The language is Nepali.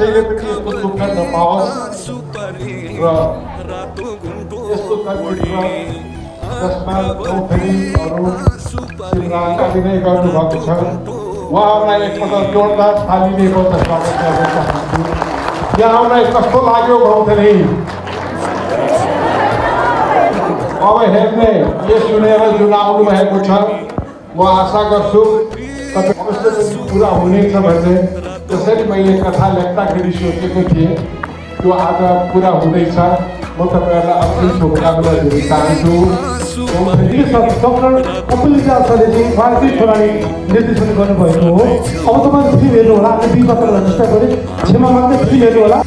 कसैले पनि यस्तो दुःख नपाओस् र यस्तो चलचित्र जसमा गौथली अरुण सिमरान अभिनय गर्नुभएको छ उहाँहरूलाई एकपल्ट जोरदार तालीले बजाउन स्वागत गर्न चाहन्छु। यहाँहरूलाई कस्तो लाग्यो गौथली? अब हेर्ने यो सुनेर जुन आउनु भएको छ म आशा गर्छु तपाईँ अवश्य पनि पुरा हुनेछ भन्ने। जसरी मैले कथा लेख्दाखेरि सोचेको थिएँ त्यो आज पुरा हुँदैछ। म तपाईँहरूलाई अग्रिम शुभकामना दिन चाहन्छु। डक्टर कपिल दासले चाहिँ भारतीय खेलाडी निर्देशन गर्नुभएको हो। अब तपाईँ फिल्म हेर्नु होला। हामी 2 पत्रलाई चेष्टा गरेँ क्षमा माग्दै फिल्म हेर्नु होला।